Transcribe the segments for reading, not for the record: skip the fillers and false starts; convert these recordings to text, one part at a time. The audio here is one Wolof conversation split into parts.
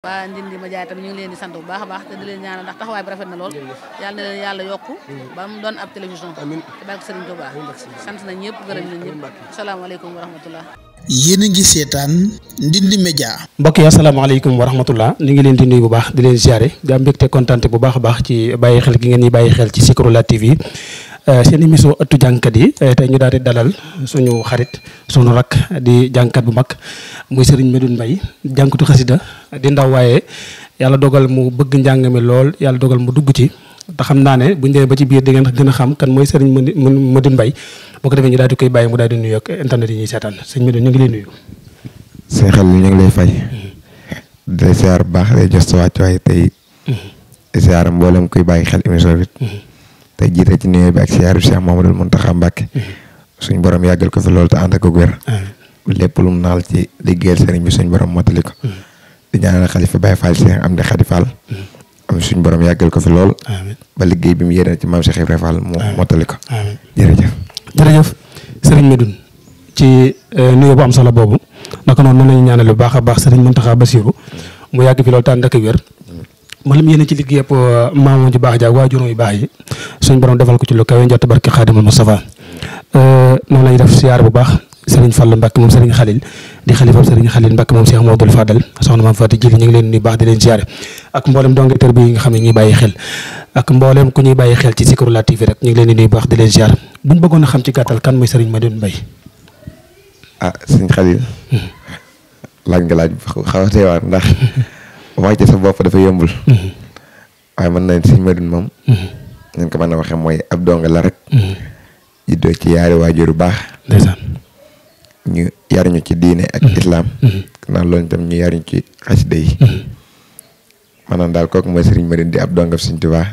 waa Ndindi Média tam ñu ngi leen di sant bu baax a baax te di leen ñaanal ndax taxawaay bi rafet na lool yàlla na leen yàlla yokku ba mu doon ab télévision te barke Serigne Touba sant nañ ñëpp gërëm nañ ñëpp asalaamaaleykum wa rahmatullah. yéen a ngi seetaan Ndindi Média. mbokk yi asalaamaaleykum wa rahmatullah ñu ngi leen di nuyu bu baax di leen ziare di am mbégte kontaan bu baax a baax ci bàyyi xel gi ngeen ñi bàyyi xel ci Zikroulah TV seen émission ëttu jàngkat yi tey ñu daal di dalal suñu xarit suñu rak di jàngkat bu mag muy Serigne Medoune Mbaye jàngkatu xasida di ndaw waaye yàlla dogal mu bëgg njàng mi lool yàlla dogal mu dugg ci te xam naa ne buñ demee ba ci biir di ngeen gën a xam kan mooy Serigne Medoune Mbaye boo ko defee ñu daal di koy bàyyi mu daal di nuyu ak internet yi ñuy seetaan sëñ Medoune ñu ngi lay nuyu. sëñ xel ñu ngi lay fay. di la ziar bu baax day jox sa wàccuwaay tey. di ziar mboolem kuy bàyyi xel émission bi. tey jiite ci nuyoo bi ak ziar bi Cheikh Mamadou Mountakha Mbacké. suñ borom yàggal ko fi loolu te ànd ak wér. lépp lu mu naal ci liggéeyal sëriñ bi suñ borom mottali ko. di ñaanal xalifa Baye Fall Cheikh Amdi Khady Fall. am suñ borom yàggal ko fi lool. ba liggéey bi mu yéene ci maam Cheikh Ibrahima Fall mu mottali ko. jërëjëf. jërëjëf Serigne Medoune ci nuyoo bu am solo boobu naka noonu lañu ñaanal bu baax a baax Serigne Mountakha Bassirou mu yàgg fi loolu te ànd ak wér. ma lim yéene ci liggéey yëpp maamoom ju baax jaag waajuram yu baax yi suñ borom defal ko ci lu kawe njott barke Xaadimul Mustafa noonu lañuy def siyaar bu baax Serigne Fallou Mbacké moom Serigne Khalil di xalifam Serigne Khalil Mbacké moom Cheikh Mamadou Fadal soxna maam Fatou Djili ñu ngi leen nuyu baax di leen siyaare ak mboolem dongateur bi yi nga xam ne ñuy bàyyi xel ak mboolem ku ñuy bàyyi xel ci Zikroulah TV rek ñu ngi leen di nuyu baax di leen siyaare buñ bëggoon a xam ci gàttal kan mooy Serigne Medoune Mbaye. Serigne Khalil laaj nga laaj xaw a teewaat ndax wàcce sa bopp dafa yombul. waaye mën nañ Serigne Medoune moom. ñu ko mën a waxee mooy ab donga la rek. juddoo ci yaari waajur bu baax. ndeysaan. ñu yar ñu ci diine ak islam. naan loolu itam ñu yar ñu ci xasida yi. maanaam daal kooku mooy Serigne Medoune di ab dongam Serigne Touba.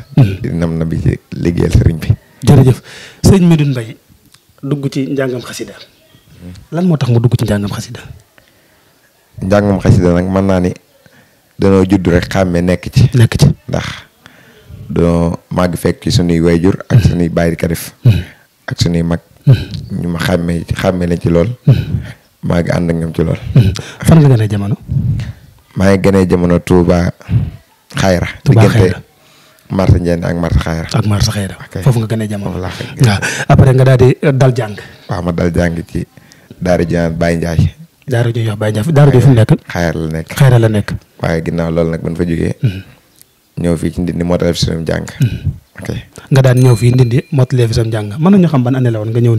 di nam na bi ci liggéeyal Serigne bi. jërëjëf Serigne Medoune Mbaye dugg ci njàngam xasida lan moo tax mu dugg ci njàngam xasida. njàngam xasida nag mën naa ni danoo judd rek xàmmee nekk ci. ndax doo màgg fekk ci sunuy wayjur ak sunuy bàyyi ka def. ak sunuy mag. ñu ma xàmmee leen ci lool. maa ngi ànd ak ñoom ci lool. fan nga gënee jamono. maa ngi gënee jamono Touba Xayra. diggante Marsa Ndiène ak Marsa Xayra. foofu nga gënee jamono. waaw après nga daal di dal jàng. waaw ma dal jàng ci daara ji naan Baye Ndiaye. daara ji ñuy wax Baye Ndiaye daara ji fu mu nekk. Xayra la nekk. waaye ginnaaw loolu nag ban fa jógee. ñëw fii ci Ndindi moo tax fi suñu jàng. nga daan ñëw fii Ndindi mottalee fi sam jàng mën nañu xam ban année la woon nga ñëw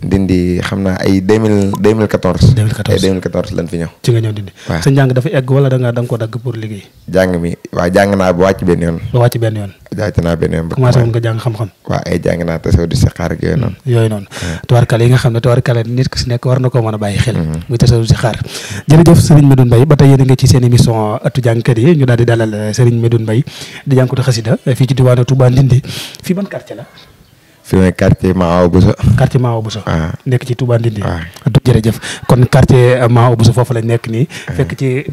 Ndindi xam naa ay 2014. 2014 lañ fi ñëw. ci nga ñëw Ndindi. waaw sa njàng dafa egg wala da nga ko dagg pour liggéey. jàng mi waaw jàng naa ba wàcc benn yoon. jàcc naa benn yoon. commencé woon nga jàng xam-xam. waaw ay jàng naa tasoo di saxaar ak yooyu noonu. tubaarkale yi nga xam ne tubaarkale nit ku si nekk war na koo mën a bàyyi xel. muy tasoo di saxaar. jërëjëf Serigne Medoune Mbaye ba tey yéen a ngi ci seen émission ëttu jàngkat yi ñu daal di dalal Serigne Medoune Mbaye di jàngkatu xasida fii ci diwaanu Touba Ndindi fii ban quartier la. fi mooy quartier Maawa Bousso. quartier Maawa Bousso. nekk ci Touba Ndindi. waaw jërëjëf kon quartier Maawa Bousso foofu lañ nekk nii.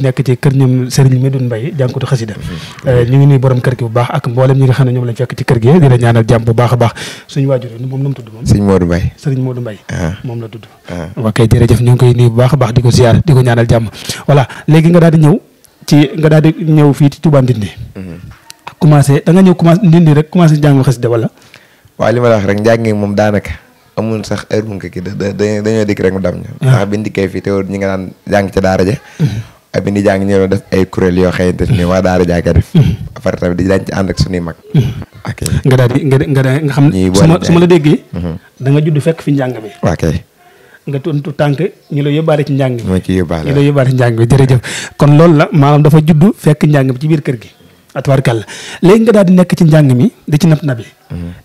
nekk ci kër ñoom Serigne Medoune Mbaye jàngkatu xasida ñu ngi nuyu borom kër gi bu baax ak mboolem ñi nga xam ne ñoom lañ fekk ci kër gi di la ñaanal jàmm bu baax a baax suñu waajur yi moom nu mu tudd moom. Serigne Modou Mbaye. Serigne Modou Mbaye. moom la tudd. ok jërëjëf ñu ngi koy nuyu bu baax a baax di ko ziar di ko ñaanal jàmm voilà léegi nga daal di ñëw fii ci Touba Ndindi. da nga ñëw commencé Ndindi rek commencé jàng xasida wala. waaw li ma la wax rek njàng moom daanaka amul sax heure bu nga kii dañoo dikk rek mu dam ñu. ndax bi ñu dikkee fii te ñi nga daan jàng ca daara ja. ak bi ñu jàng ñëw def ay kuréel yoo xamante ne waa daara jaa koy def. après tamit di daañu ci ànd ak suñuy mag. ok nga daal di nga xam ne su ma la déggee. da nga judd fekk fi njàng mi. waa kay. nga tuntu tànk ñu la yóbbaale ci njàng mi. moo ci yóbbaale ci njàng mi jërëjëf kon loolu la maanaam dafa judd fekk njàng mi ci biir kër gi. atuwaarkàlla léegi nga daal di nekk ci njàng mi di ci nabi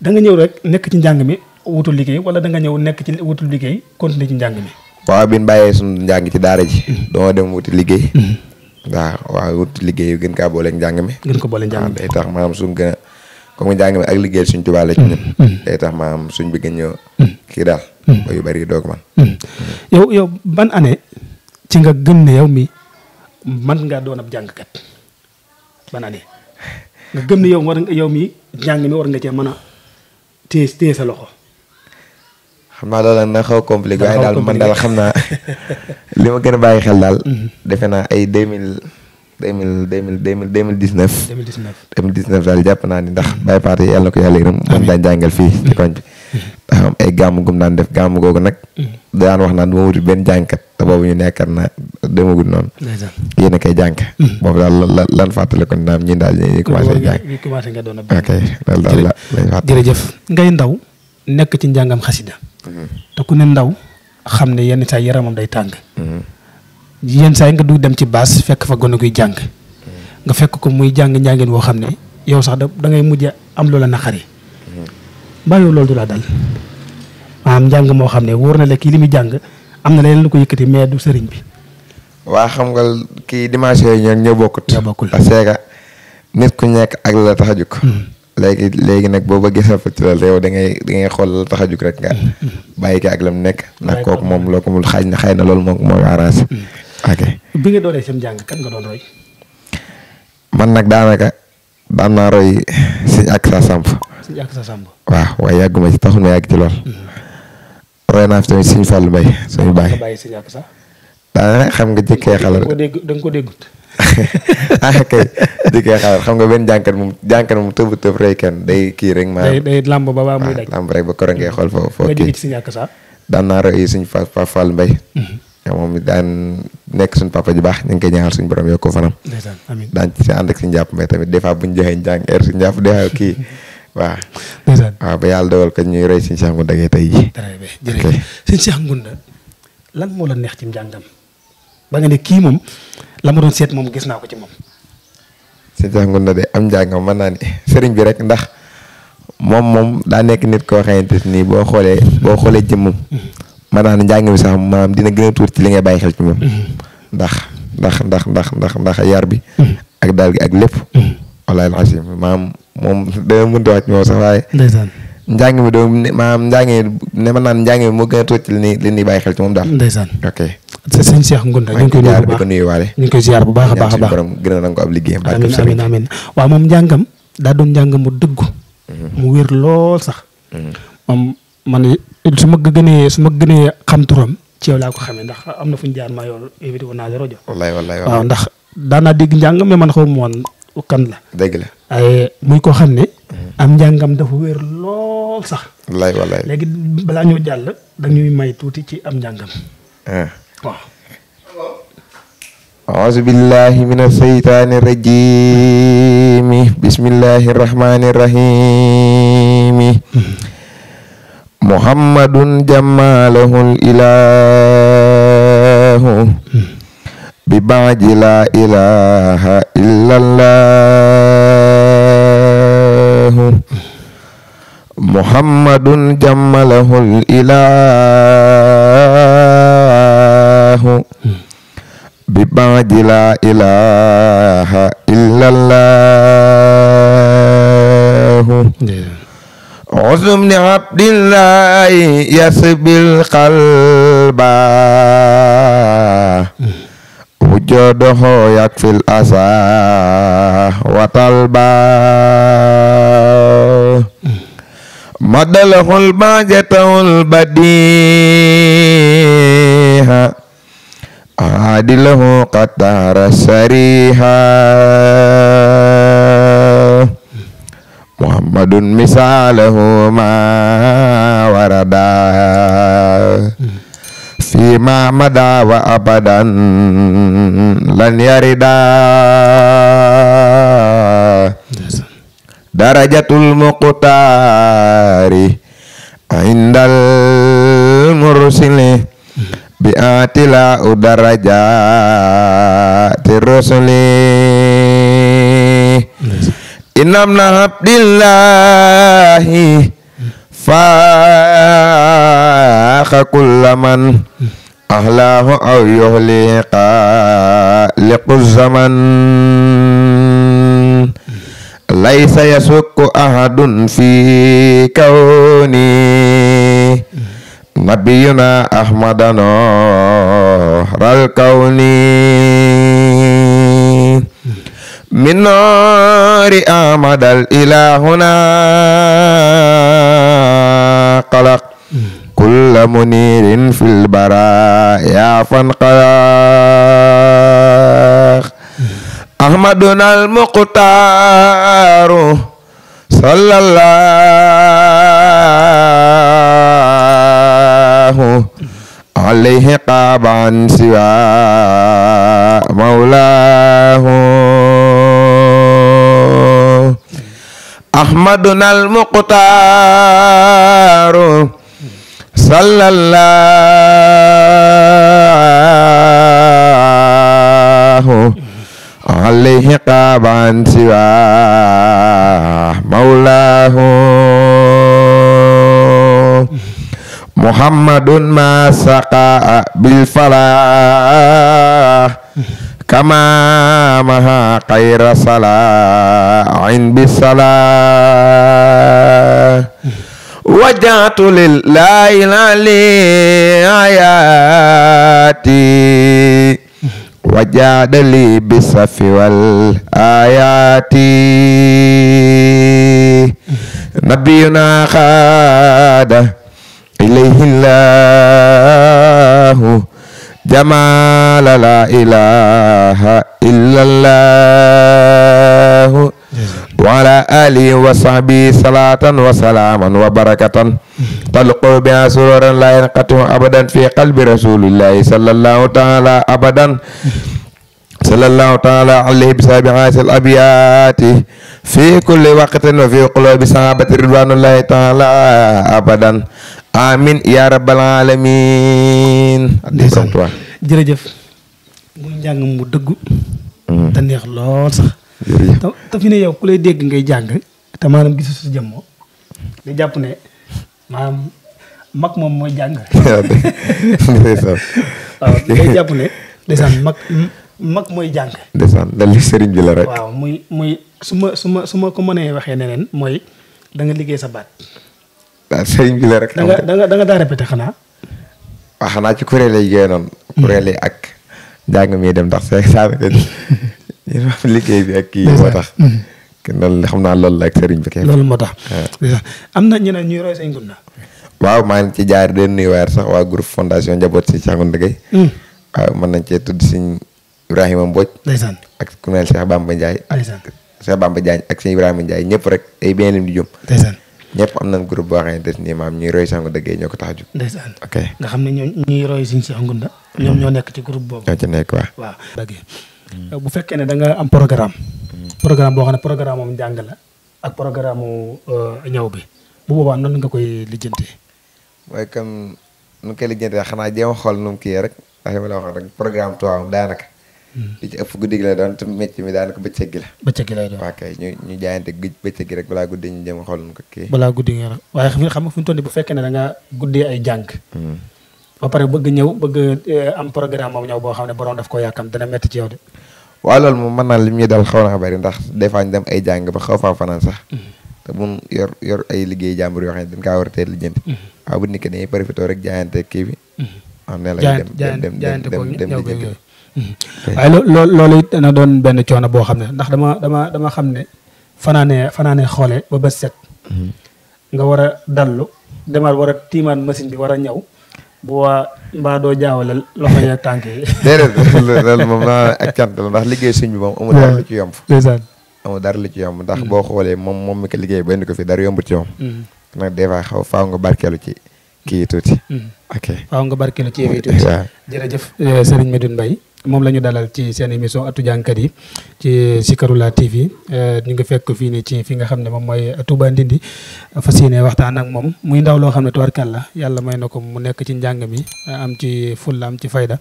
da nga ñëw rek nekk ci njàng mi wutul liggéey wala da nga ñëw nekk ci wutul liggéey continuer ci njàng mi. waaw bi ñu bàyyee suñu njàng ci daara ji. doo dem wuti liggéey. waaw wuti liggéey gën kaa booleeg njàng mi. gën ko booleeg njàng mi day tax maanaam suñ gën a comme njàng mi ak liggéey suñ tubaale ci ñun. day tax maanaam suñ bi gën ñëw kii daal. ba yu bari doog man. yow ban année ci nga gëm ne yow mi man ngaa doon ab jàngkat ban année nga gëm ne yow mi njàng mi war nga cee mën a téye sa loxo. xam naa loolu nag xaw compliqué waaye daal man daal xam naa li ma gën a bàyyi xel daal. defe naa ay 2000 2019 daal jàpp naa ni ndax Baye Pathé yàlla na ko yàlla yërëm man daan jàngal fii ci koñ bi dafa am ay gàmm gum daan def gàmm googu nag daan wax naan du ma wuti benn jàngkat te boobu ñu nekkar na demagul noonu yéen a koy jàng boobu daal lan fàttali ko naam ñi daal ñu commencé jàng ok loolu daal la lay fàttali. jërëjëf ngay ndaw nekk ci njàngam xasida te ku ne ndaw xam ne yenn saa yaramam day tàng yenn saa yi nga du dem ci baas fekk fa gone guy jàng nga fekk ko muy jàng njàngin woo xam ne yow sax da ngay mujj am loola naqari mbaa yow loolu du la dal maanaam njàng moo xam ne wóor na la kii li muy jàng am na leneen lu ko yëkkati mais du sëriñ bi. waa xam nga kii dimension yi ñoo bokkut. parce que nit ku nekk ak la tax a jug. léegi nag boo bëggee sa fëcc la yow da ngay xool la tax a jug rek nga bàyyi ko ak la mu nekk. ndax kooku moom loo ko mul xëy na loolu moo arrangé. ok bi nga doonee sam njàng kan nga doon roy. man nag daanaka daan naa roy Sëñ Aksa Samb. Sëñ Aksa Samb. waaw waaye yàgguma ci taxul ma yàgg ci lool. roy naa fi tamit Sëñ Fallu Mbay suñu baay. daanaka xam nga jëkkee xalaat. da nga ko déggut. kay jëkkee xalaat xam nga benn jànkat moom tëb rey kenn day kii rek. day lamb ba baa muy daj. lamb rek ba koro ngay xool foo nga kii. jóge ci Sëñ Aksa. daan naa roy Sëñ Fallu Mbay. moom daan nekk suñu papa ji baax ñu ngi koy ñaanal suñu borom yokk ko fanam. amiin daan ci ànd ak suñu jàpp mbay tamit des fois bu ñu joxee njàng suñu jàpp des fois kii waaw. waaw ba yàlla dogal ko ñuy roy suñu Cheikh Ngounda Gueye tey jii. jërëjëf suñu Cheikh Ngounda lan moo la neex ci njàngam ba nga ne kii moom la ma doon seet moom gis naa ko ci moom. suñu Cheikh Ngounda de am njàngam mën naa ni sëriñ bi rek ndax moom daa nekk nit koo xamante ni boo xoolee jëmmam. maanaam njàng mi sax maanaam dina gën a tuuti ci li ngay bàyyi xel ci moom. ndax yar bi. ak daal gi ak lépp. wallaahi alazim maanaam moom dana mënti wàcc moom sax waaye. ndeysaan njàng mi doo maanaam njàng mi moo gën a tuuti ci li ñuy bàyyi xel ci moom daal. ndeysaan ok. sëñ Cheikh Ngounda ñu ngi koy nuyuwaale. ñu ngi koy ziar bu baax a baax a baax. gën a nangu ab liggéeyam. amiin waaw moom njàngam daa doon njàngam mu dëggu. mu wér lool sax. moom man su ma gënee xam turam ci yow laa ko xamee ndax am na fu ñu jaar maa yow invité woon naa la rajo. wallaay waaw ndax daan naa dégg njàng mais man xaw ma woon kan la. dëgg la ay muy koo xam ne. am njàngam dafa wér lool sax. wallaay léegi balaa ñoo jàll dañuy may tuuti ci am njàngam. waaw. auzu billahi mina saytaani rajiim bismillahi rahmaani rahiim. muhammadun jammalahul ilahu bi baaji la ilaha illallahu. muhammadun jammalahul ilahu bi baaji la ilaha illallahu. عزم عبد الله يسبي القلب وجوده يكفي الأسى وطلبا مدله الباجة البديع عادله قدر السريحة muhammadun misalahu ma warada fi ma mada wa abadan lan yarida darajatul muqtari indal mursili bi atila darajati rusuli. Inam na abdillahi faqa kullaman ahlahu aw yuhliqa liqu zaman. Laysa yasukku ahadun fi kauni nabiyuna ahmadano ral kauni. min noori amadal ilahuna qalaq kulla munirin fil bara ya fan qalaq Muhammadun al-Muqtaru sallallahu alaihi qaban siwa maulahu Ahmadun al-Muqtaru sallallahu alaihi qaban siwa maulahu Muhammadun masaka bil falah kama maha khaira sala'in bisalah wajatu lillahi lali ayati wajadali bisafi wal ayati nabiyuna khada ilaihillahu jamala la ilaha illallah wa ala alihi wa sahbihi salatan wa salaman wa barakatan talqu biha sururan la yanqatu abadan fi qalbi rasulillahi sallallahu ta'ala abadan sallallahu ta'ala alaihi bisabihatil abiyati fi kulli waqtin wa fi qulubi sahabati ridwanullahi ta'ala abadan amin ya rabbal alamin. jërëjëf muy njàng mu dëggu te neex lool sax te fi ne yow ku lay dégg ngay jàng te maanaam gisu sa jëmmoo di jàpp ne maanaam mag moom mooy jàng waaw ngay jàpp ne ndeysaan mag mooy jàng ndeysaan dal li sëriñ bi la rek waaw muy su ma ko mënee waxee neneen mooy da nga liggéey sa baat waaw sëriñ bi la rek da nga daa répété xanaa waaw xanaa ci kuréel lay génnoon kuréel yi ak njàng mi dem ndax c'est ça liggéey bi ak kii moo tax loolu xam naa loolu la ak sëriñ bi kay loolu moo tax am na ñeneen ñuy roy Sëñ Ngunda waaw maa ngi ci jaar den nuy waar sax waa groupe fondation njaboot si Cheikh Ngounda Gueye waaw mën nañ cee tudd Sëñ Ibrahima Mbodj ndeysaan ak ku mel Cheikh Bamba Ndiaye Cheikh Bamba Diagne ak Sëñ Ibrahima Ndiaye ñëpp rek ay benn lim di jëm ndeysaan ñëpp am nañ groupe boo xam ne des nii maam ñuy roy Cheikh Ngounda Gueye ñoo ko tax a jóg ndeysaan ok nga xam ne ñoo ñuy roy Sëñ Cheikh Ngounda ñoom ñoo nekk ci groupe boobu ñoo ci nekk waaw bu fekkee ne da nga am programme boo xam ne programme moom njàng la ak programme mu ñaw bi bu boobaa noonu nga koy lijjantee mooy comme nu koy lijjantee xanaa jéem a xool nu mu kii rek ndax ma la wax rek programme tuwaam daanaka li ci ëpp guddi gi la doon te métti mi daanaka bëccëg gi la bëccëg gi lay doon waaw kay ñu jaayante bëccëg gi rek balaa guddi ñu jéem a xool nu ko kii balaa guddi nga waaye xam nga fu ñu toll nii bu fekkee ne da nga guddee ay jàng ba pare bëgg am programme moom ñëw boo xam ne borom daf ko yàkkam dana métti ci yow de waaw loolu moom mën naa li ñuy dal xaw na bari ndax des fois ñu dem ay jàng ba xaw faa fanaan sax te mun yor ay liggéey jàmbur yoo xam ne dañ kaa war a teel lijjanti waaw bu nekkee dañuy profité rek jaayante kii bi am ne la dem waaye loolu it dana doon benn coono boo xam ne ndax dama xam ne fanaane xoole ba bët set nga war a dallu demaat war a tiimaan machine bi war a ñëw bu waa mbaa doo jaawalal loxo yi ak tànk yi déedéet loolu moom naa ak cant la ndax liggéey suñ bi moom amul dara lu ci yomb amul dara lu ci yomb ndax boo xoolee moom mi ko liggéey ba indi ko fi dara yombut ci moom nag des fois faaw nga barkeelu ci kii tuuti ok faaw nga barkeelu ci yéen tuuti jërëjëf Serigne Medoune Mbaye moom la ñu dalal ci seen émission atu jàngkat yi ci Zikrullah TV ñu ngi fekk fii nii ci fi nga xam ne moom mooy Touba Ndindi fas yéene waxtaan ak moom muy ndaw loo xam ne tubarkàlla yàlla may na ko mu nekk ci njàng mi am ci fulla am ci fayda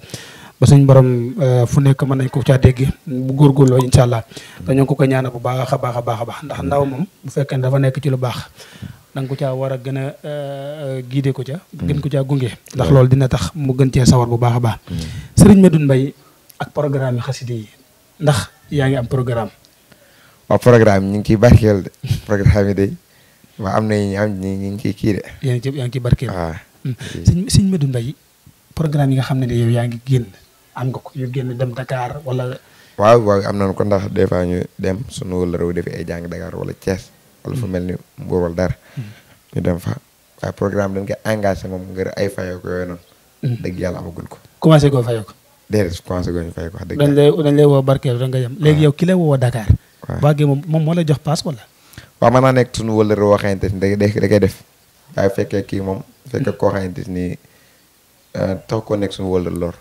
ba suñ borom fu nekk mën nañ ko caa dégg bu góorgóorloo incha allah dañoo ko ñaanal bu baax a baax a baax ndax ndaw moom bu fekkee ne dafa nekk ci lu baax danga ko caa war a gën a guider ko ca gën ko caa gunge ndax loolu dina tax mu gën cee sawar bu baax a baax Serigne Medoune Mbaye ak programme yi xasida yi ndax yaa ngi am programme waaw programme ñu ngi ciy barkeel de programme yi de waaw am na ñu ngi ciy kii de yaa ngi ciy barkeel waaw Serigne Medoune Mbaye programme yi nga xam ne yow yaa ngi génn am nga ko yu génn dem Dakar wala waaw am nañu ko ndax des fois ñu dem sunu wala réew defi ay jàng Dakar wala Thiès wala fu mel ni Mbour wala dara ñu dem fa waaye programme dañ koy engagé moom ngir ay fayoo ko yooyu noonu dëgg yàlla amaguñ ko commencé koo fayoo ko déedéet commencé goo ñu fay ko wax dëgg. dañ lay woo barkeelu da nga yem. léegi yow ki lay woo Dakar. waaw boo àggee moom moo lay jox paas wala. waaw mën naa nekk suñu wëllëre woo xamante ni da koy def waaye fekkee kii moom fekkee koo xamante ni tax koo nekk suñu wëllëre lor.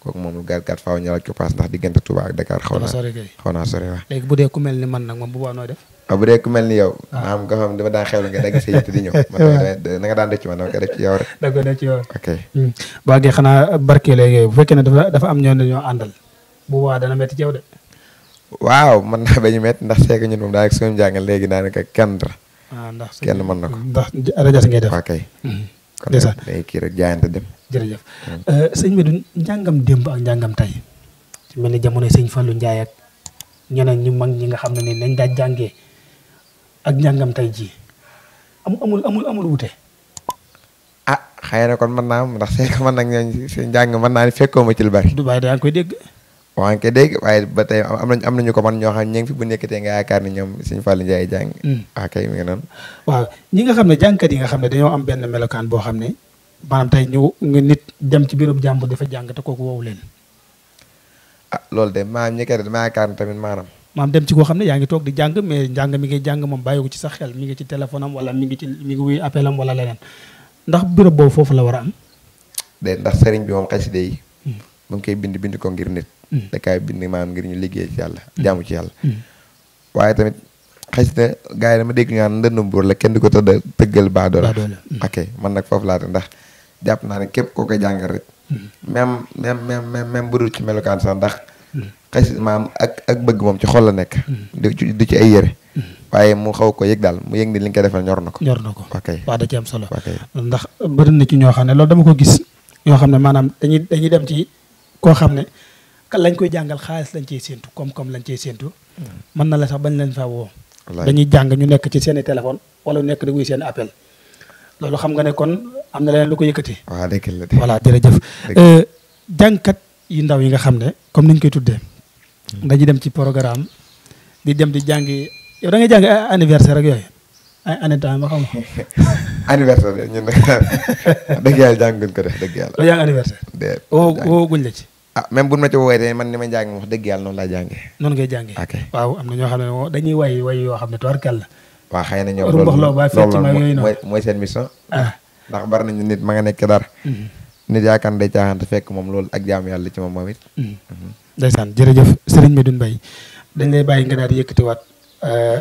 kooku moom gàtt faaw ñu laaj ko paas ndax diggante Touba ak Dakar xaw naa sori waaw. léegi bu dee ku mel ni man nag moom bu baax nooy def. waaw bu dee ku mel ni yow. nga xam dama daan xewlu nga dagg sa yitte di ñëw. man nga daan def ci man dama koy def ci yow rek. da ko def ci yow ok. boo àggee xanaa barkeelu yooyu bu fekkee ne dafa am ñoo àndal bu boobaa dana métti ci yow de. waaw mën naa bañ a métti ndax seeg ñun moom daanaka suñu jàngal léegi daanaka kenn la. ndax kenn mën na ko. ndax rajas ngay def. waaw kay. kon ndeysaan day kii rek jaayante dem. jërëjëf sëñ Medoune njàngam démb ak njàngam tey ci mel ni jamonoy sëñ Fallou Ndiaye ak ñeneen ñu mag ñi nga xam ne ni nañ daa jàngee ak njàngam tey jii amul wute. xëy na kon mën naa am ndax c'est que man nag ñooñu si njàng mën naa ni fekkoo ma ci lu bari. du bàyyi daa ngi koy dégg. waaw nga koy dégg waaye ba tey am nañu ko man ñoo xam ñu ngi fi bu nekkatee nga yaakaar ni ñoom sëñ Fallou Ndiaye jàng. kay mi ngi noonu. waaw ñi nga xam ne jàngkat yi nga xam ne dañoo am benn melokaan boo xam ne maanaam tey nga nit dem ci béréb jàmbur dafa jàng te kooku woowu leen. loolu de maanaam ñi koy def dama yaakaar ni tamit maanaam dem ci koo xam ne yaa ngi toog di jàng mais njàng mi ngay jàng moom bàyyi ko ci sa xel mi ngi ci téléphone am wala mi ngi wuy appel am wala leneen ndax béréb boobu foofu la war a am. de ndax sëriñ bi moom xaside yi mu ngi koy bind ko ngir nit. da kaay bind maanaam ngir ñu liggéey ci yàlla jaamu ci yàlla. waaye tamit xaside gars yi dama dégg ñu naan ndëndum buur la kenn di ko tëggal baadoola. ok man nag foofu laa ndax jàpp naa ne képp koo koy jàngal rek. même bu dul ci melokaan sax ndax. xaside maam ak bëgg moom ci xol la nekk. du ci ay yére. waaye mu xaw ko yëg daal mu yëg ni li nga koy defal ñor na ko. ok waaw da ci am solo. ndax bëri na ci ñoo xam ne loolu dama ko gis. yoo xam ne maanaam dañuy dem ci koo xam ne lañ koy jàngal xaalis lañ ciy séentu koom-koom lañ ciy séentu. mën na la sax bañ leen fa woo. dañuy jàng ñu nekk ci seen i téléphone wala nekk di wuy seen appel. loolu xam nga ne kon am na leneen lu ko yëkkati. waaw dëgg la voilà jërëjëf. jàngkat yu ndaw yi nga xam ne comme niñ koy tuddee. dañuy dem ci programme di dem di jàngi yow da ngay jàng anniversaire ak yooyu ay année temps ma xam nga. anniversaire ñun dëgg yàlla jànguñ ko def dëgg yàlla. doo jàng anniversaire. woo guñ la ci. même bu ma ci woowee man ni ma jàng wax dëgg yàlla noonu laa jàngee. noonu ngay jàngee. waaw am na ñoo xam ne dañuy way yoo xam ne tubarkàlla. waaw xëy na ñoom loolu mooy seen mission. ndax bari nañu nit ma nga nekk dara. nit yaakaar day caaxaan te fekk moom loolu ak jaamu yàlla ci moom it. ndeysaan jërëjëf Serigne Medoune Mbaye dañ lay bàyyi nga daal di yëkkatiwaat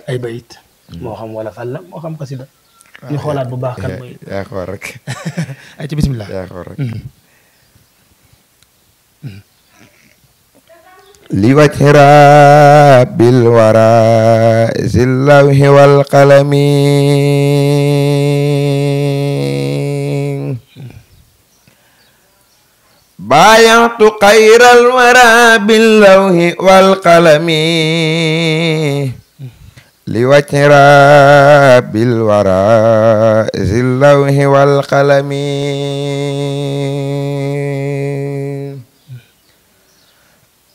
ay bayit moo xam wala fal la moo xam xasida ñu xoolaat bu baax kan mooy. yaa xool rek. ay ci bismillah yaa xool rek. li wajhi rabbil wara zil lawhi wal qalami baayatu xayral wara bil lawhi wal qalami li wajhi rabbil wara zil lawhi wal qalami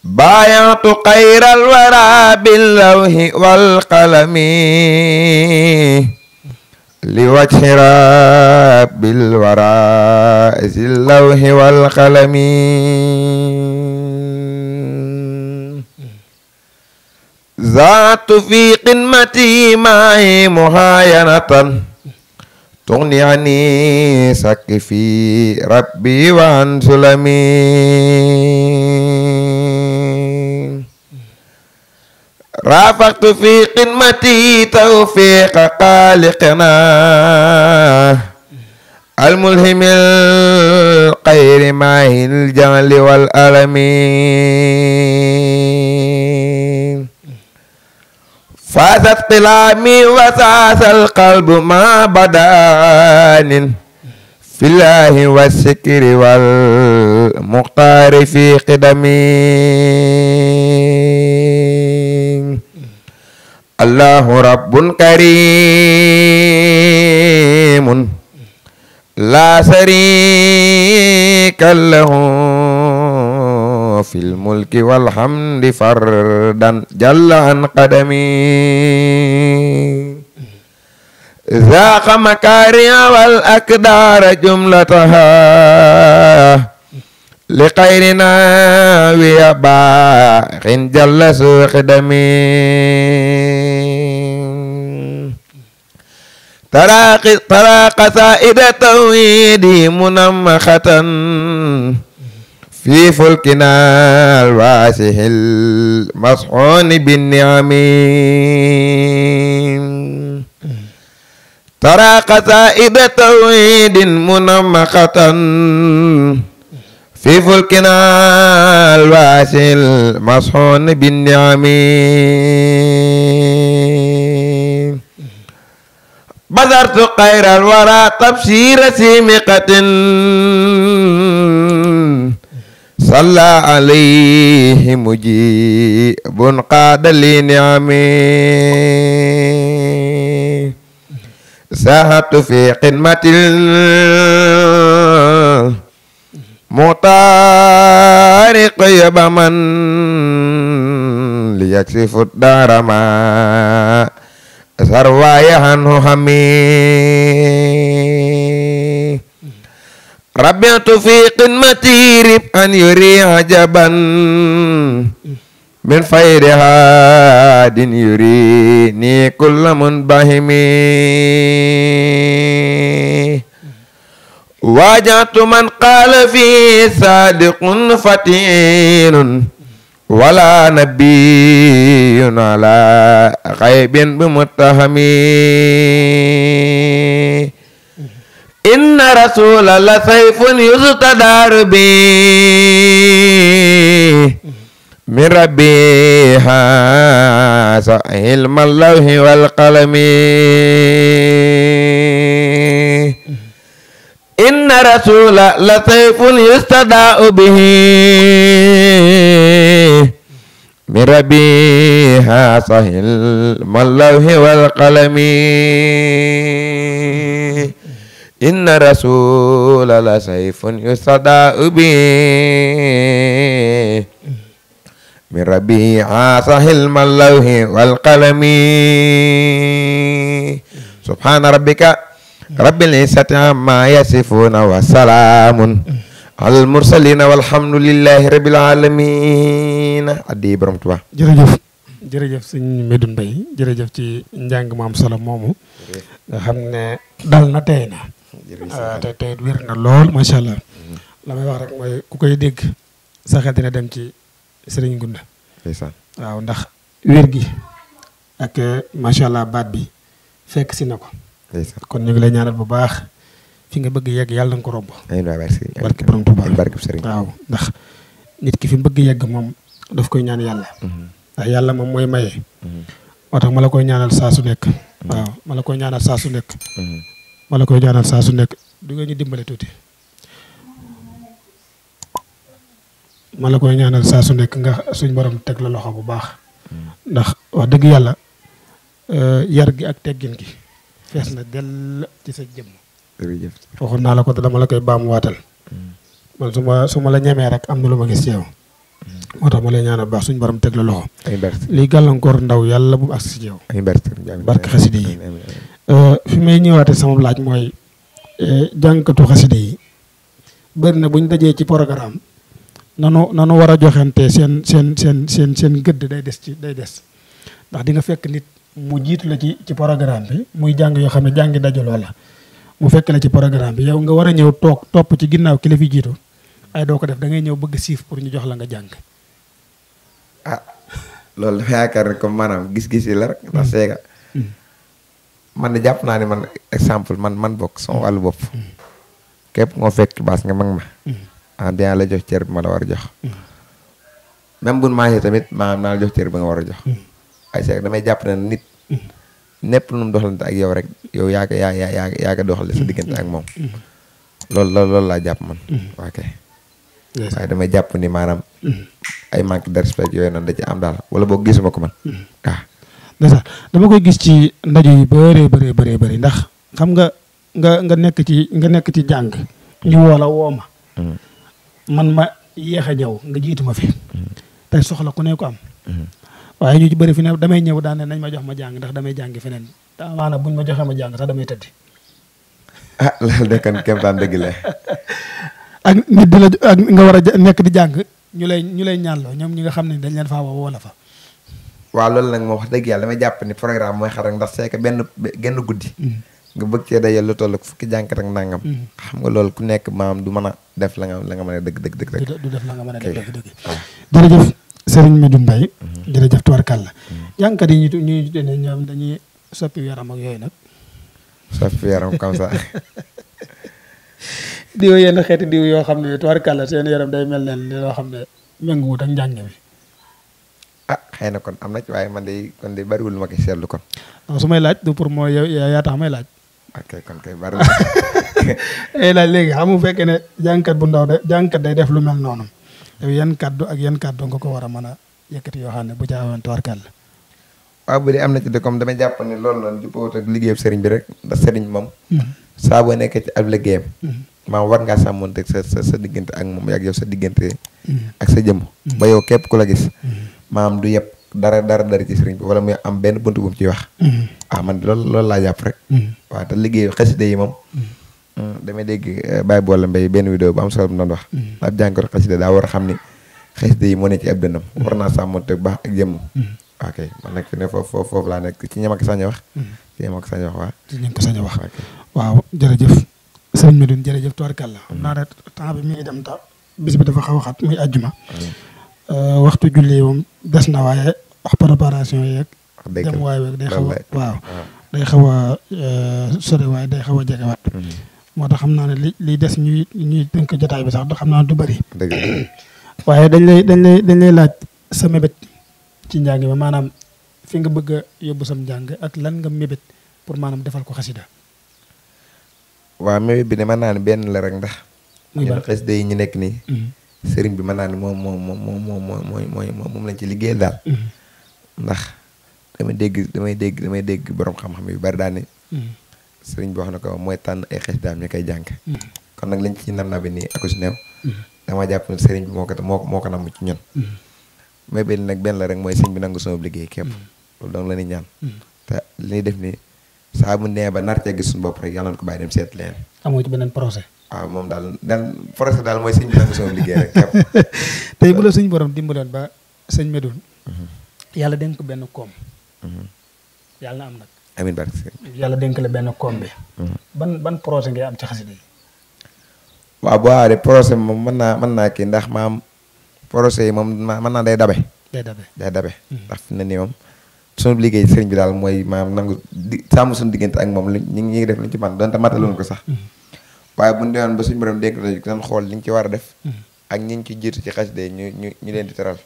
baayatu xayral wara bil lawhi wal qalami li wajhi rabbil wara zil lawhi wal qalami zaatu fi qimati ma'i muhayanatan tughni ani sakki fi rabbi wa an sulami rafaqtu fi qimati tawfiqa khaliqina al-mulhimil khayri mahil jahli wal alami fazat qilami wa sasal qalbu ma badanin fillahi was-sikri wal muqtari fi qidami Allahu rabbun karimun la sharika lahu fil mulki wal hamdi fardan jalla an qadami zaqa makariya wal akdara jumlataha لخيرنا ويباخ جل سوء خدمي ترى قصائد التوحيد منمخة في فلكنا الواسع المصحون بالنعم ترى قصائد توحيد منمخة في فلكنا الواسع المصحون بالنعم بذرت خير الورى تبشير سيمقة صلى عليه مجيب قاد لنعمه ساهدت في خدمة المختار قيب من ليكشف الدار ما سرواي عنه همي ربيت في قمتي ربحا يري عجبا من خير هاد يريني كل منبهم واجهت من قال فيه صادق فتين ولا نبي على غيب بمتهم إن رسول الله سيف يستدار به من ربي هذا علم اللوح والقلم إن رسول الله سيف يستدار به من ربي هذا علم اللوح والقلم إن رسول الله سيف يستدعى به من ربي عاصى حلم اللوح والقلم سبحان ربك رب العزة عما يصفون وسلام على المرسلين والحمد لله رب العالمين addi borom Tuubaa jërëjëf sëñ Medoune Mbaye jërëjëf ci njàng mu am solo moomu nga xam ne dal na tey na te tey wér na lool macha allah la may wax rek mooy ku koy dégg sa xel dina dem ci Sëriñ Ngunda waaw ndax wér gi ak macha allah baat bi fekk si na ko kon ñu ngi lay ñaanal bu baax fi nga bëgg yegg yàlla na nga ko romb barke borom Tuubaa waaw ndax nit ki fi mu bëgg yegg moom daf koy ñaan yàlla ndax yàlla moom mooy maye moo tax ma la koy ñaanal saa su nekk waaw ma la koy ñaanal saa su nekk ma la koy ñaanal saa su nekk du nga ñu dimbale tuuti ma la koy ñaanal saa su nekk nga suñ borom teg la loxo bu baax ndax wax dëgg yàlla yar gi ak teggin gi fees na dell ci sa jëmm waxoon naa la ko dama la koy baamuwaatal man su ma la ñemee rek am na lu ma gis ci yow moo tax ma lay ñaanal baax suñu borom teg la loxo lii gàllankoor ndaw yàlla bu mu agsi ci yow barke xaside yi fi may ñëwaate sama laaj mooy jànkatu xaside yi bëri na buñ dajee ci programme nanu war a joxante seen gëdd day des ndax di nga fekk nit mu jiitu la ci programme bi muy jàng yoo xam ne jàngi dajaloo la mu fekk la ci programme bi yow nga war a ñëw topp ci ginnaaw ki la fi jiitu ay doo ko def da ngay ñëw bëgg siif pour ñu jox la nga jàng. loolu dafa yaakaar ne comme maanaam gis-gis yi la rek. ndax seega man de jàpp naa ne man exemple man bokk sama wàllu bopp. képp moo fekk baas nga mag ma. dinaa la jox cër bi ma la war a jox. même bu maasee tamit maanaam naa la jox cër bi nga war a jox. ay seega damay jàpp ne nit. népp lu mu doxalante ak yow rek yow yaa ko doxale sa diggante ak moom. loolu laa jàpp man. ok waaye damay jàpp ni maanaam. ay manque de respect yooyu noonu da ci am daal wala boo gisuma ko man. dama koy gis ci ndaje yu bëree ndax xam nga nekk ci jàng. ñu woo ma. man ma yéex a ñëw nga jiitu ma fi. tey soxla ku ne ko am. waaye ñu ci bëri fi ne damay ñëw daan ne nañ ma jox ma jàng ndax damay jàngi feneen te amaana buñ ma joxee ma jàng sax damay tëddi. loolu de kan kéem taan dëgg la. ak nit di la ak nga war a nekk di jàng ñu lay ñaanloo ñoom ñi nga xam ne dañ leen faa woo wala fa. waaw loolu nag moom wax dëgg yàlla damay jàpp ni programme mooy xar rek ndax c'est que genn guddi. nga bëgg cee dajal lu toll fukki jànkat ak nangam. xam nga loolu ku nekk maam du mën a def la nga mën a dëgg. du def la nga mën a def dëgg. jërëjëf Serigne Medoune Mbaye. jërëjëf tubarkàlla. jànkat yi ñuy tuddee ñoom dañuy soppi yaram ak yooyu nag. soppi yaram comme ça. diw yenn xeeti diw yoo xam ne tubarkàlla seen yaram day mel ne loo xam ne méngoowut ak njàng mi. xëy na kon am na ci waaye man de bariwul ma koy seetlu kon. non su may laaj du pour mooy yow yaa tax may laaj. ok kon kay bariwul. laaj léegi xam nga fekkee ne jàngkat bu ndaw jàngkat day def lu mel noonu yow yan kàddu ak yan kàddu nga ko war a mën a yëkkati yoo xam ne bu caawoon tubarkàlla. waaw bu dee am na ci de comme damay jàpp ne loolu noonu jubboot ak liggéeyam sëriñ bi rek ndax sëriñ moom. saa boo nekkee ci ab liggéeyam. maam war ngaa sàmmonte sa diggante ak moom ak yow sa diggante. ak sa jëmm. ba yow képp ku la gis. maam du yëpp dara ci sëriñ bi wala muy am benn buntu bu mu ciy wax. man loolu laa jàpp rek. waaw te liggéey xasida yi moom. damay dégg Baye Boole Mbaye benn vidéo bu am solo bu doon wax. ab jàngoro xasida daa war a xam ni xasida yi moo ne ci ab dënnam. war naa sàmmonte bu baax ak jëmm. ok man nag fi ne foofu laa nekk ci ñam ak sañ a wax. ci ñam ak sañ a wax waaw. ci ñam ko sañ a wax. waaw jërëjëf sëriñ Medoune jërëjëf tubarkàlla. xam naa ne temps bi mi ngi dem ta bis bi dafa xaw a xat muy àjjuma. waxtu julli moom des na waaye wax préparation yeeg. dem waay weeg day xaw a waaw. day xaw a sori waaye day xaw a jegewaat. moo tax xam naa ne li des ñuy tënk jotaay bi sax xam naa du bëri. waaye dañ lay laaj sa mébét ci njàng mi maanaam fi nga bëgg a yóbbu sam njàng ak lan nga mébét pour maanaam defal ko xasida. waaw mébét bi ne mën naa ne benn la rek ndax. ñun xasida yi ñu nekk nii. sëriñ bi mën naa ne moom lañ ci liggéeyal daal. ndax damay dégg borom xam-xam yu bari daal ne. sëriñ bi wax na ko mooy tànn ay xasidaam ñu koy jàng. kon nag lañ ci nam bi nii ak su neew. dama jàpp ne sëriñ bi moo ko namm ci ñun. mais benn nag benn la rek mooy sëñ bi nangu sama liggéey képp. loolu donc la ñuy ñaan. te li ñuy def nii saa bu nee ba nar cee gis suñu bopp rek yàlla na ko bàyyi dem seet leen. amoo ci beneen projet. waaw moom daal projet daal mooy sëñ bi nangu sama liggéey rek képp. tey bu la suñu borom dimbaloon ba sëñ Medoune. yàlla dénk ko benn koom. yàlla na am nag. amiin barke sëñ. yàlla dénk la benn koom bi. ban projet ngay am ci xasida yi. waaw boo xoolee projet moom mën naa kii ndax maam. projet yi moom mën naa day dabe. ndax fi na nii moom sunu liggéey sëriñ bi daal mooy maam nangu sàmm suñu diggante ak moom ñu ngi def lu ñu ci man donte mataloon ko sax. waaye bu ñu demoon ba suñu borom dénk la dañ xool li ñu ci war a def. ak ñi ñu ci jiitu ci xasida yi ñu leen di teral.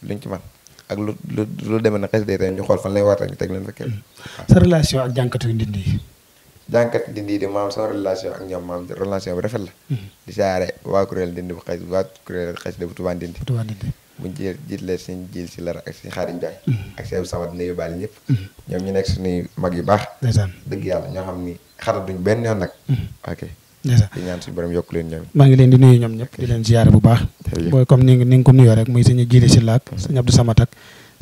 luñ ci man ak lu demee na xasida yi tamit ñu xool fan lay war a ñu teg leen fekkee. sa relation ak jànkatu Ndindi yi. jànkat Ndindi yi de maam sama relation ak ñoom maam relation bu rafet la. di saare waa kuréel Ndindi bu xasida bu Touba Ndindi. buñ jiitlee suñ jiil si lara ak suñ xaariñ jaay ak seen samat dina yóbbaale ñëpp. ñoom ñu nekk suñuy mag yu baax. dëgg yàlla ñoo xam ni xarat duñ benn yoon nag. ok di ñaan suñu borom yokk leen ñoom. maa ngi leen di nuyu ñoom ñëpp di leen ziyaare bu baax. booy comme ni nga ko nuyoo rek muy suñu jiili si laak suñu Abdou Samat ak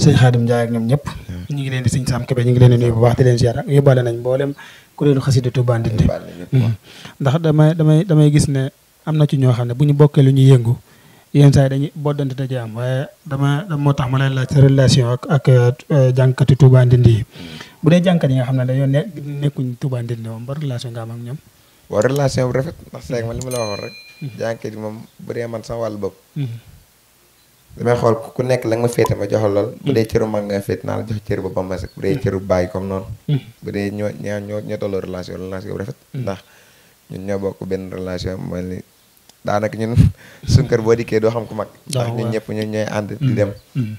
sëñ Xaadim Njaay ak ñoom ñëpp. ñu ngi leen di sëñ Sam Kebe ñu ngi leen di nuyu bu baax di leen ziyaare ak yóbbaale nañ mboolem kuréelu xasida Touba Ndindi. ndax damay gis ne am na ci ñoo xam ne bu ñu bokkee lu ñuy yëngu yenn saa yi dañuy boddante daje am waaye moo tax ma lay laaj sa relation ak jànkati Touba Ndindi yi bu dee jànkat yi nga xam ne dañoo nekkuñ Touba Ndindi moom ba relation nga am ak ñoom. waaw relation bu rafet ndax seeg man li ma la waxoon rek. jànkat yi moom bu dee man sama wàllu bopp. damay xool ku nekk la nga ma féete ma joxal lool. bu dee cëru mag nga féete naa la jox cëru boppam ma bu dee cëru bàyyi comme noonu. bu dee ñoo tolloo relation bu rafet. ndax ñun ñoo bokk benn relation mooy ni daanaka ñun suñu kër boo dikkee doo xam ku mag. ndax ñun ñëpp ñun ñooy ànd di dem.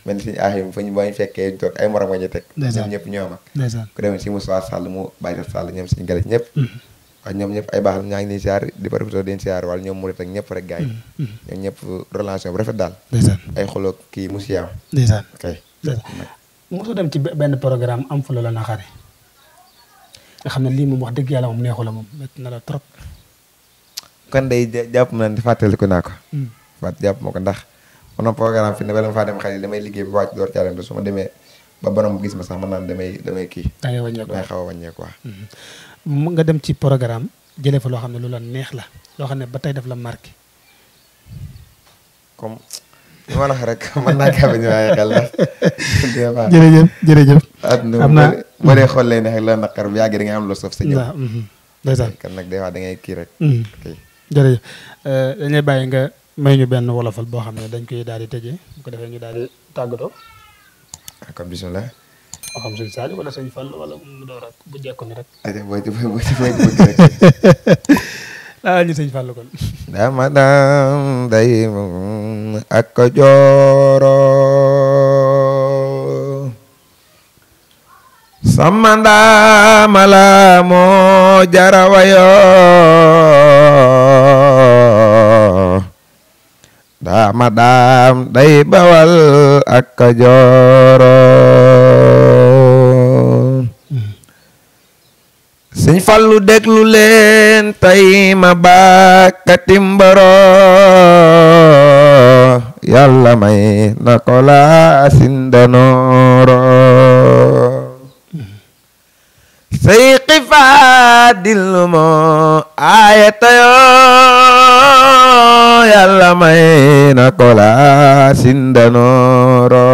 mel ni suñu aaxim fa ñu boo ñu fekkee ñu toog ay morom nga ñu teg. ñun ñëpp ñoo mag. ku demee si Moussa Sall mu bàyyi Sall ñoom suñu gale ñëpp. waaw ñoom ñëpp ay baax ñaa ngi leen siyaar di profité den siyaar wala ñoom murit ak ñëpp rek gars yi. ñoom ñëpp relation bu rafet daal. ay xoloo kii mu siyaam. ndeysaan kay. mosoo dem ci benn programme am fu la naqari nga xam ne lii moom wax dëgg yàlla moom neexu la moom métti na la trop. kon day jàpp na ne fàttaliku naa ko. jàpp ma ko ndax man programme fi ne bala ma faa dem xel damay liggéey ba wàcc door caa dem su ma demee ba borom gis ma sax man naan damay kii. damay xaw a wàññeeku waaw. mu nga dem ci programme jëlee fa loo xam ne lu la neex la loo xam ne ba tey daf la marqué comme li ma la wax rek mën naa kaa bañ a bàyyi xel ndax. jërëjëf. am naa boo dee xool lay neex ak la naqar bu yàggee da ngay am lu saf sa ñëw. waaw ndeysaan. kon nag des fois da ngay kii rek. jërëjëf dañuy bàyyi nga may ñu benn wolofal boo xam ne dañ koy daal di tëjee bu ko defee ñu daal di tàggatoo. kon bisimilah. moo xam sëñ Saliou wala sëñ Fall wala mu door ak bu jekku ni rek. boo ci bëgg rek. ñu sëñ Fall kon. dama dam day ak ko jooro sama ndaama la moo jarawayo dama dam day bawal ak ko jooro sëñ Fallu déglu leen tey ma bàkkati mbaro yàlla may na ko la sindanooro say xifaadil mo ayatayo yàlla may na ko la sindanooro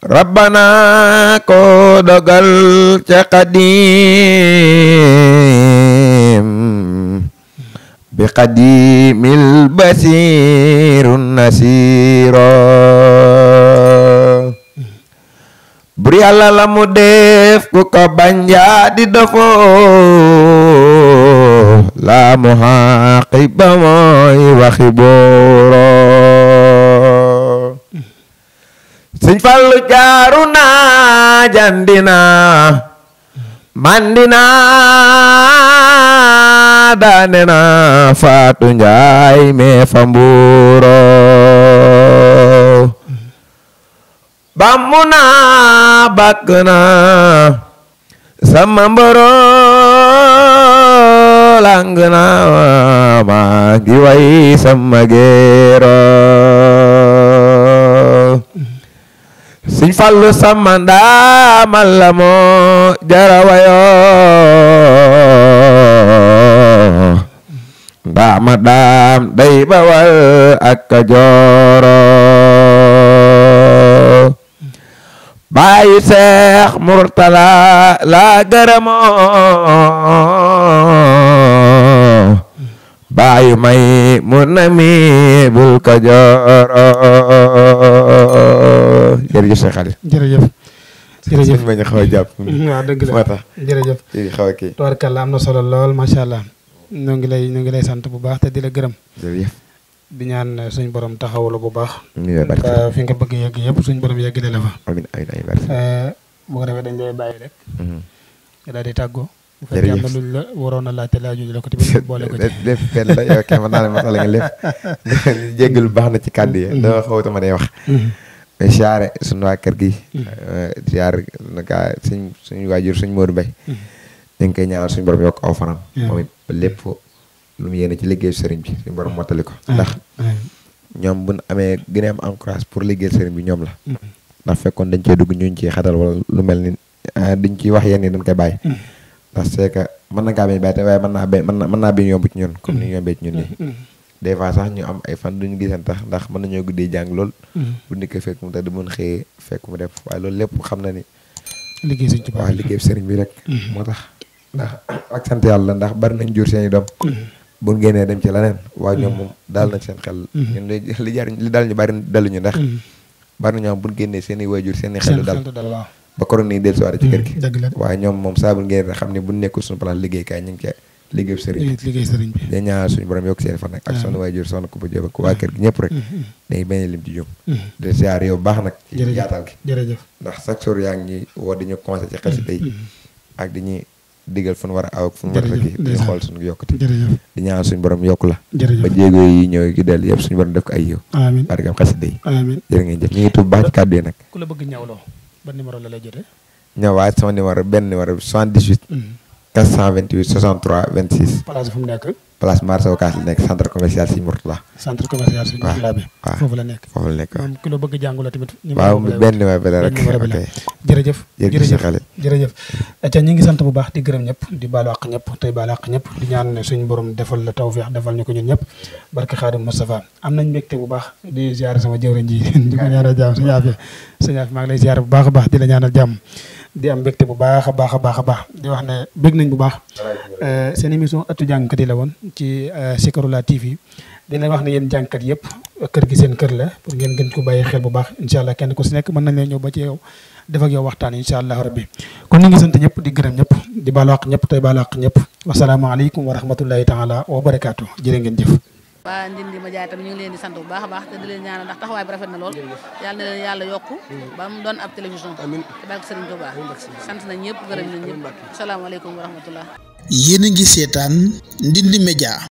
rabbana ko dogal ca qadim bi qadimil basirun nasiro bur yàlla la mu def ku ko banja di dofo la mu haqiba mooy waxi booro sëñ Fallu jaaru naa jandina mandina daane na Faatu Njaay me fa mbuuro bammu na bakk na sama mboro lang na maa ngi way sama geero sëñ Fallu sama ndaamal la moo jarawayo ndaama daam day bawal ak Kajooro baayu Seex Murtala la gërëmoo baayu may mun na mi bul Kajooro jërëjëf sëñ Xaadim jërëjëf ma ñu xaw a jàpp waaw dëgg la moo tax jërëjëf xaw a kii tubaarkàlla am na solo lool macha allah ñoo ngi lay sant bu baax te di la gërëm jërëjëf di ñaan suñ borom taxawala bu baax barke fi nga bëgg yegg yëpp suñ borom yeggale la fa amiin amiin barke bu ko defee dañ lay bàyyi rek nga daal di tàggoo bu jërëjëf fekkee am na luñ la waroon a laajte laajuñ la ko tamit boole ko ci lépp benn la yow kay mën naa ne masala nga lépp jéggalu baax na ci kàddu yi dama xawatuma day wax mais siyaare suñu waa kër gi siyaare naka suñu waajur suñu Modou Mbaye ñu ngi koy ñaanal suñu borom yokk aw fanam moom it lépp lu mu yéene ci liggéey sëriñ bi suñu borom mottali ko ndax ñoom buñ amee gën a am encourage pour liggéey sëriñ bi ñoom la ndax fekkoon dañ cee dugg ñu ciy xatal wala lu mel ni dañ ciy wax yenn yi dañ koy bàyyi ndax c'est que mën na ngaa bañ bàyyi te waaye mën naa bañ yomb ci ñun comme ni ñu yombee ci ñun nii des fois sax ñu am ay fan duñu gisante tax ndax mën nañoo guddee jàng lool bu nekkee fekk mu tëdd mën xëyee fekk mu def waaye loolu lépp xam na ni liggéey sëriñ Tuubaa waaw liggéey sëriñ bi rek moo tax ndax ak sant yàlla ndax bari nañ jur seeni doom bu génnee dem ci leneen waaye ñoom moom daal nañ seen xel ñun li jariñ li dal ñu bari daluñu ndax bari na ñoom bu génnee seeni waajur seeni xelu dal ba koron nii dellu si waat ci kër gi waaye ñoom moom saa bu génnee xam ne bu nekkul suñu place liggéeykaay ñu ngi ci liggéey sëriñ bi dañ ñaanal suñu borom yokk seen fan nag ak soxna waajur soxna ko ba jóob ak waa kër gi ñëpp rek dañuy bañ a lim ci jóg de ziar yow baax nag ci yaatal gi ndax chaque jour yaa ngi woo di ñu conseillé ci xasida yi ak di ñuy digal fu ñu war a aw ak fu ñu war a fekki di xool suñu yokkute di ñaanal suñu borom yokk la ba jéego yi ñëw gi del yëpp suñu borom def ko ay yiw barkam xasida yi jërë ngeen jëf ñu ngi tuub baax ci kàddu yi nag ku la bëgg ñawloo ban numéro la lay jotee ñëwaat sama numéro benn numéro 78 428 63 26 place fu mu nekk place marché Ocass la nekk centre commercial Sëñ Mourtala. centre commercial Sëñ Mourtala bi. waaw foofu la nekk. foofu la nekk moom ki la bëgg jàngu la tamit. waaw benn numéro bi la rek. jërëjëf jërëjëf jërëjëf. te ñu ngi sant bu baax di gërëm ñëpp di baalu àq ñëpp tey baalu àq ñëpp di ñaan ne suñu borom defal la tawfeex defal ñu ko ñun ñëpp barke Xaadim Moustapha am nañ mbégte bu baax di ziar sama jëwriñ ji di ko ñaanal jàmm sëñ Afia maa ngi lay ziar bu baax a baax di la ñaanal jàmm di am mbégte bu baax a baax a baax a baax di wax ne bég nañ bu baax seen émission ëttu jàngkat yi la woon ci Zikroulahi TV dina wax ne yéen jàngkat yëpp kër gi seen kër la pour ngeen gën ko bàyyi xel bu baax incha allah kenn ku si nekk mën nañ leen ñëw ba ci yow def ak yow waxtaan incha allah rabbi kon ñu ngi sant ñëpp di gërëm ñëpp di baalu àq ñëpp tey baalu àq ñëpp wasalaamaaleykum wa rahmatullahi taala wa barakaatu jërë ngeen jëf. waa Ndindi Média tamit ñu ngi leen di sant bu baax a baax te di leen ñaanal ndax taxawaay bi rafet na lool yàlla na leen yàlla yokku ba mu doon ab télévision te barke Serigne Touba sant nañ ñëpp gërëm nañ ñëpp asalaamaaleykum wa rahmatullah. yéen a ngi seetaan Ndindi Média.